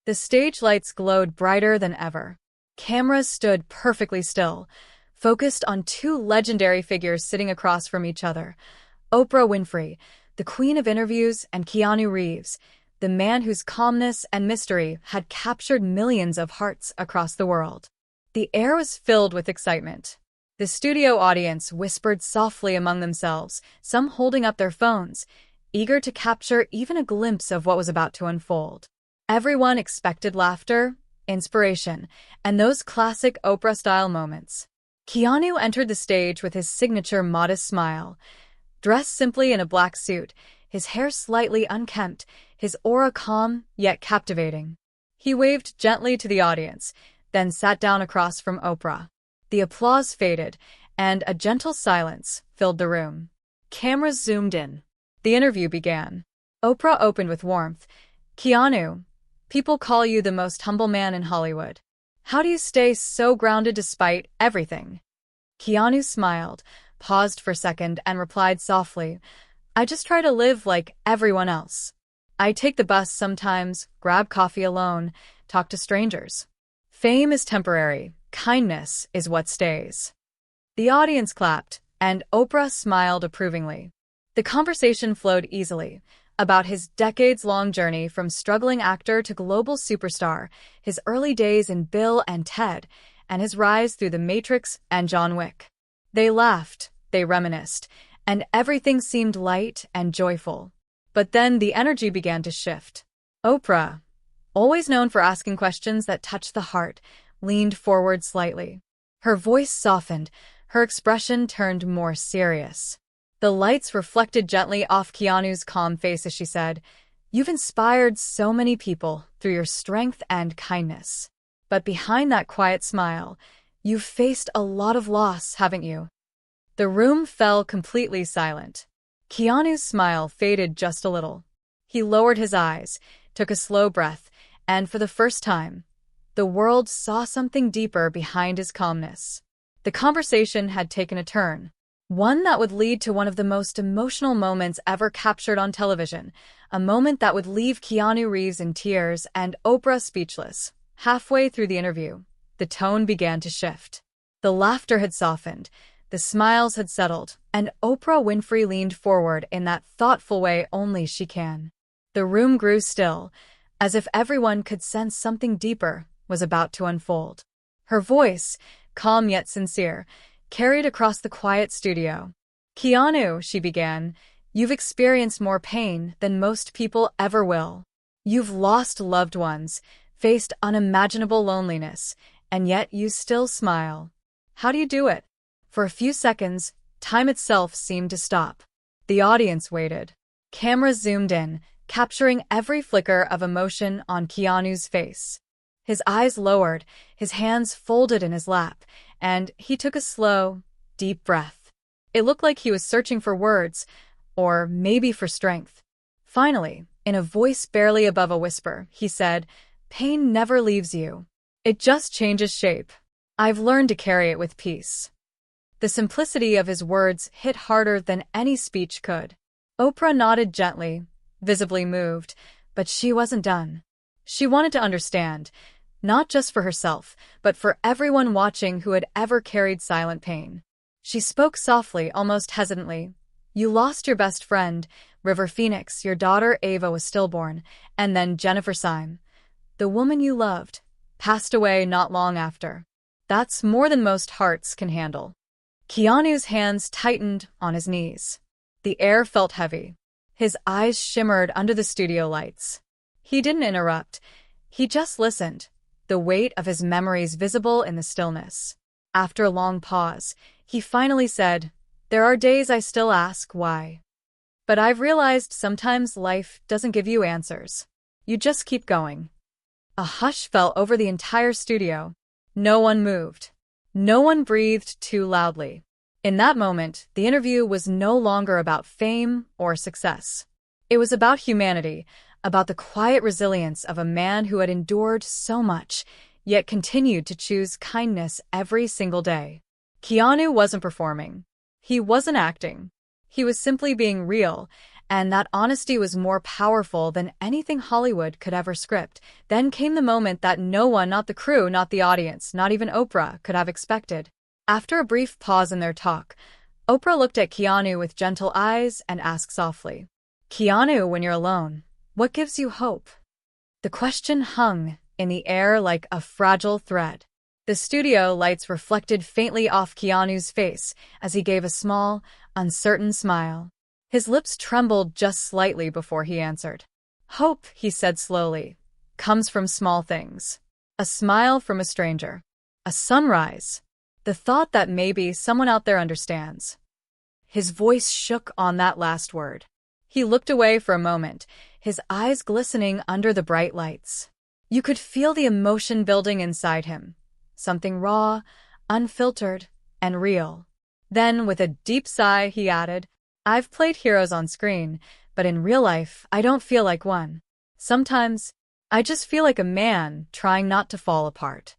The stage lights glowed brighter than ever. Cameras stood perfectly still, focused on two legendary figures sitting across from each other. Oprah Winfrey, the queen of interviews, and Keanu Reeves, the man whose calmness and mystery had captured millions of hearts across the world. The air was filled with excitement. The studio audience whispered softly among themselves, some holding up their phones, eager to capture even a glimpse of what was about to unfold. Everyone expected laughter, inspiration, and those classic Oprah-style moments. Keanu entered the stage with his signature modest smile. Dressed simply in a black suit, his hair slightly unkempt, his aura calm yet captivating. He waved gently to the audience, then sat down across from Oprah. The applause faded, and a gentle silence filled the room. Cameras zoomed in. The interview began. Oprah opened with warmth. "Keanu, people call you the most humble man in Hollywood. How do you stay so grounded despite everything?" Keanu smiled, paused for a second, and replied softly, "I just try to live like everyone else. I take the bus sometimes, grab coffee alone, talk to strangers. Fame is temporary, kindness is what stays." The audience clapped, and Oprah smiled approvingly. The conversation flowed easily, about his decades-long journey from struggling actor to global superstar, his early days in Bill and Ted, and his rise through The Matrix and John Wick. They laughed, they reminisced, and everything seemed light and joyful. But then the energy began to shift. Oprah, always known for asking questions that touched the heart, leaned forward slightly. Her voice softened, her expression turned more serious. The lights reflected gently off Keanu's calm face as she said, "You've inspired so many people through your strength and kindness. But behind that quiet smile, you've faced a lot of loss, haven't you?" The room fell completely silent. Keanu's smile faded just a little. He lowered his eyes, took a slow breath, and for the first time, the world saw something deeper behind his calmness. The conversation had taken a turn, one that would lead to one of the most emotional moments ever captured on television, a moment that would leave Keanu Reeves in tears and Oprah speechless. Halfway through the interview, the tone began to shift. The laughter had softened, the smiles had settled, and Oprah Winfrey leaned forward in that thoughtful way only she can. The room grew still, as if everyone could sense something deeper was about to unfold. Her voice, calm yet sincere, carried across the quiet studio. "Keanu," she began, "you've experienced more pain than most people ever will. You've lost loved ones, faced unimaginable loneliness, and yet you still smile. How do you do it?" For a few seconds, time itself seemed to stop. The audience waited. Cameras zoomed in, capturing every flicker of emotion on Keanu's face. His eyes lowered, his hands folded in his lap, and he took a slow, deep breath. It looked like he was searching for words, or maybe for strength. Finally, in a voice barely above a whisper, he said, "Pain never leaves you. It just changes shape. I've learned to carry it with peace." The simplicity of his words hit harder than any speech could. Oprah nodded gently, visibly moved, but she wasn't done. She wanted to understand, not just for herself, but for everyone watching who had ever carried silent pain. She spoke softly, almost hesitantly. "You lost your best friend, River Phoenix, your daughter Ava was stillborn, and then Jennifer Syme, the woman you loved, passed away not long after. That's more than most hearts can handle." Keanu's hands tightened on his knees. The air felt heavy. His eyes shimmered under the studio lights. He didn't interrupt. He just listened, the weight of his memories visible in the stillness. After a long pause, he finally said, "There are days I still ask why. But I've realized sometimes life doesn't give you answers. You just keep going." A hush fell over the entire studio. No one moved. No one breathed too loudly. In that moment, the interview was no longer about fame or success. It was about humanity, about the quiet resilience of a man who had endured so much, yet continued to choose kindness every single day. Keanu wasn't performing. He wasn't acting. He was simply being real, and that honesty was more powerful than anything Hollywood could ever script. Then came the moment that no one, not the crew, not the audience, not even Oprah, could have expected. After a brief pause in their talk, Oprah looked at Keanu with gentle eyes and asked softly, "Keanu, when you're alone, what gives you hope?" The question hung in the air like a fragile thread. The studio lights reflected faintly off Keanu's face as he gave a small, uncertain smile. His lips trembled just slightly before he answered. "Hope," he said slowly, "comes from small things. A smile from a stranger. A sunrise. The thought that maybe someone out there understands." His voice shook on that last word. He looked away for a moment, his eyes glistening under the bright lights. You could feel the emotion building inside him. Something raw, unfiltered, and real. Then, with a deep sigh, he added, "I've played heroes on screen, but in real life, I don't feel like one. Sometimes, I just feel like a man trying not to fall apart."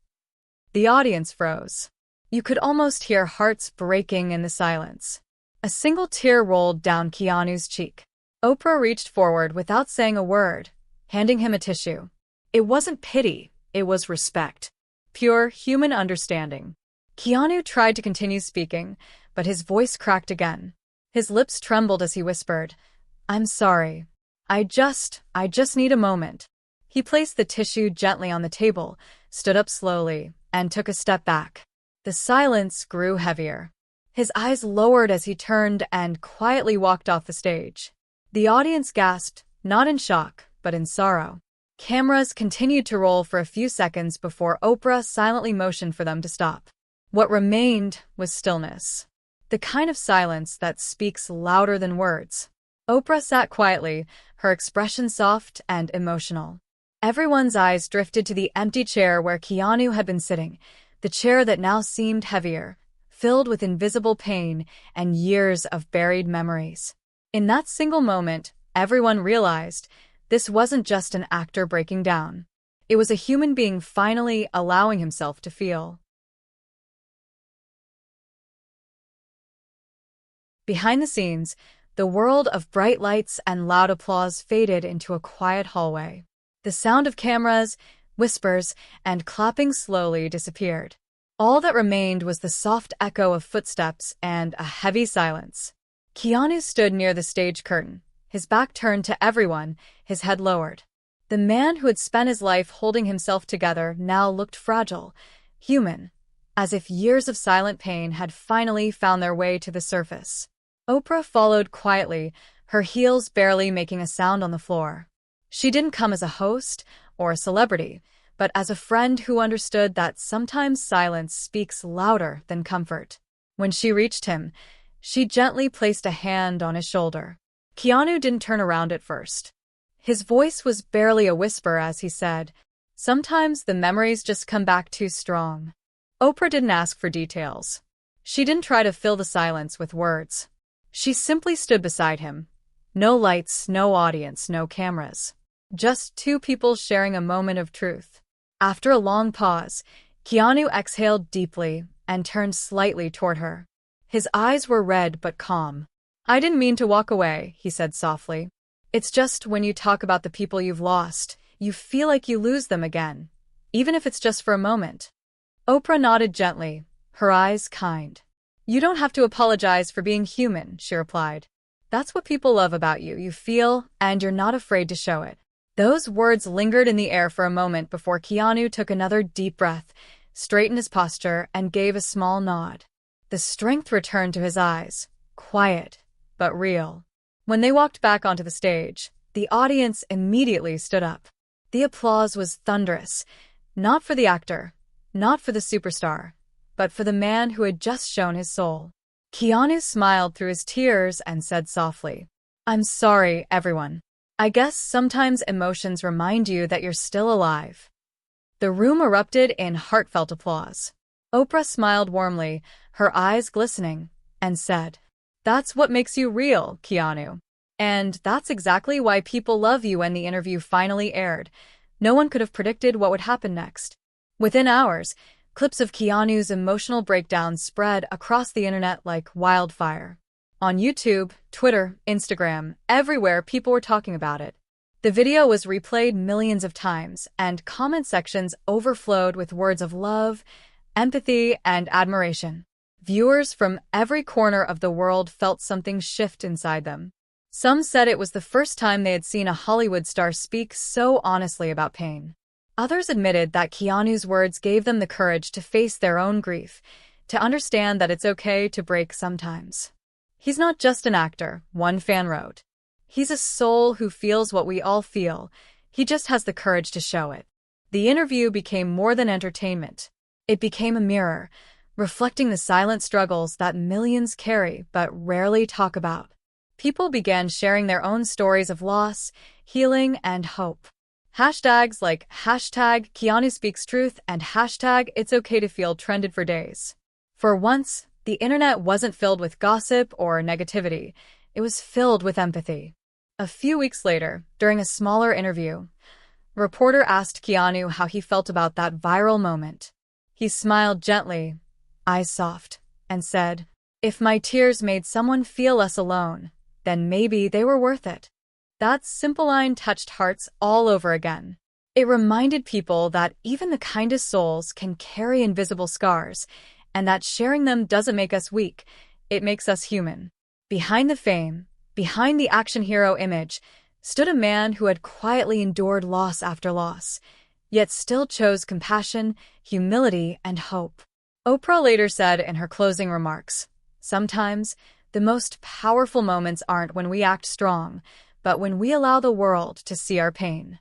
The audience froze. You could almost hear hearts breaking in the silence. A single tear rolled down Keanu's cheek. Oprah reached forward without saying a word, handing him a tissue. It wasn't pity, it was respect. Pure human understanding. Keanu tried to continue speaking, but his voice cracked again. His lips trembled as he whispered, "I'm sorry. I just need a moment." He placed the tissue gently on the table, stood up slowly, and took a step back. The silence grew heavier. His eyes lowered as he turned and quietly walked off the stage. The audience gasped, not in shock, but in sorrow. Cameras continued to roll for a few seconds before Oprah silently motioned for them to stop. What remained was stillness. The kind of silence that speaks louder than words. Oprah sat quietly, her expression soft and emotional. Everyone's eyes drifted to the empty chair where Keanu had been sitting, the chair that now seemed heavier, filled with invisible pain and years of buried memories. In that single moment, everyone realized this wasn't just an actor breaking down. It was a human being finally allowing himself to feel. Behind the scenes, the world of bright lights and loud applause faded into a quiet hallway. The sound of cameras, whispers, and clapping slowly disappeared. All that remained was the soft echo of footsteps and a heavy silence. Keanu stood near the stage curtain, his back turned to everyone, his head lowered. The man who had spent his life holding himself together now looked fragile, human, as if years of silent pain had finally found their way to the surface. Oprah followed quietly, her heels barely making a sound on the floor. She didn't come as a host or a celebrity, but as a friend who understood that sometimes silence speaks louder than comfort. When she reached him, she gently placed a hand on his shoulder. Keanu didn't turn around at first. His voice was barely a whisper as he said, "Sometimes the memories just come back too strong." Oprah didn't ask for details. She didn't try to fill the silence with words. She simply stood beside him. No lights, no audience, no cameras. Just two people sharing a moment of truth. After a long pause, Keanu exhaled deeply and turned slightly toward her. His eyes were red but calm. "I didn't mean to walk away," he said softly. "It's just when you talk about the people you've lost, you feel like you lose them again, even if it's just for a moment." Oprah nodded gently, her eyes kind. "You don't have to apologize for being human," she replied. "That's what people love about you. You feel, and you're not afraid to show it." Those words lingered in the air for a moment before Keanu took another deep breath, straightened his posture, and gave a small nod. The strength returned to his eyes, quiet, but real. When they walked back onto the stage, the audience immediately stood up. The applause was thunderous, not for the actor, not for the superstar, but for the man who had just shown his soul. Keanu smiled through his tears and said softly, "I'm sorry, everyone. I guess sometimes emotions remind you that you're still alive." The room erupted in heartfelt applause. Oprah smiled warmly, her eyes glistening, and said, "That's what makes you real, Keanu. And that's exactly why people love you." When the interview finally aired, no one could have predicted what would happen next. Within hours, clips of Keanu's emotional breakdowns spread across the internet like wildfire. On YouTube, Twitter, Instagram, everywhere people were talking about it. The video was replayed millions of times, and comment sections overflowed with words of love, empathy, and admiration. Viewers from every corner of the world felt something shift inside them. Some said it was the first time they had seen a Hollywood star speak so honestly about pain. Others admitted that Keanu's words gave them the courage to face their own grief, to understand that it's okay to break sometimes. "He's not just an actor," one fan wrote. "He's a soul who feels what we all feel. He just has the courage to show it." The interview became more than entertainment. It became a mirror, reflecting the silent struggles that millions carry but rarely talk about. People began sharing their own stories of loss, healing, and hope. Hashtags like #KeanuSpeaksTruth and #It'sOkayToFeel trended for days. For once, the internet wasn't filled with gossip or negativity. It was filled with empathy. A few weeks later, during a smaller interview, a reporter asked Keanu how he felt about that viral moment. He smiled gently, eyes soft, and said, "If my tears made someone feel less alone, then maybe they were worth it." That simple line touched hearts all over again. It reminded people that even the kindest souls can carry invisible scars, and that sharing them doesn't make us weak, it makes us human. Behind the fame, behind the action hero image, stood a man who had quietly endured loss after loss, yet still chose compassion, humility, and hope. Oprah later said in her closing remarks, "Sometimes, the most powerful moments aren't when we act strong, but when we allow the world to see our pain."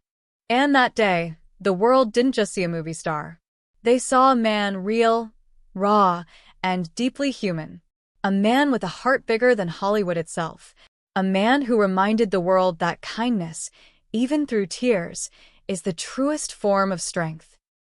And that day, the world didn't just see a movie star. They saw a man real, raw, and deeply human. A man with a heart bigger than Hollywood itself. A man who reminded the world that kindness, even through tears, is the truest form of strength.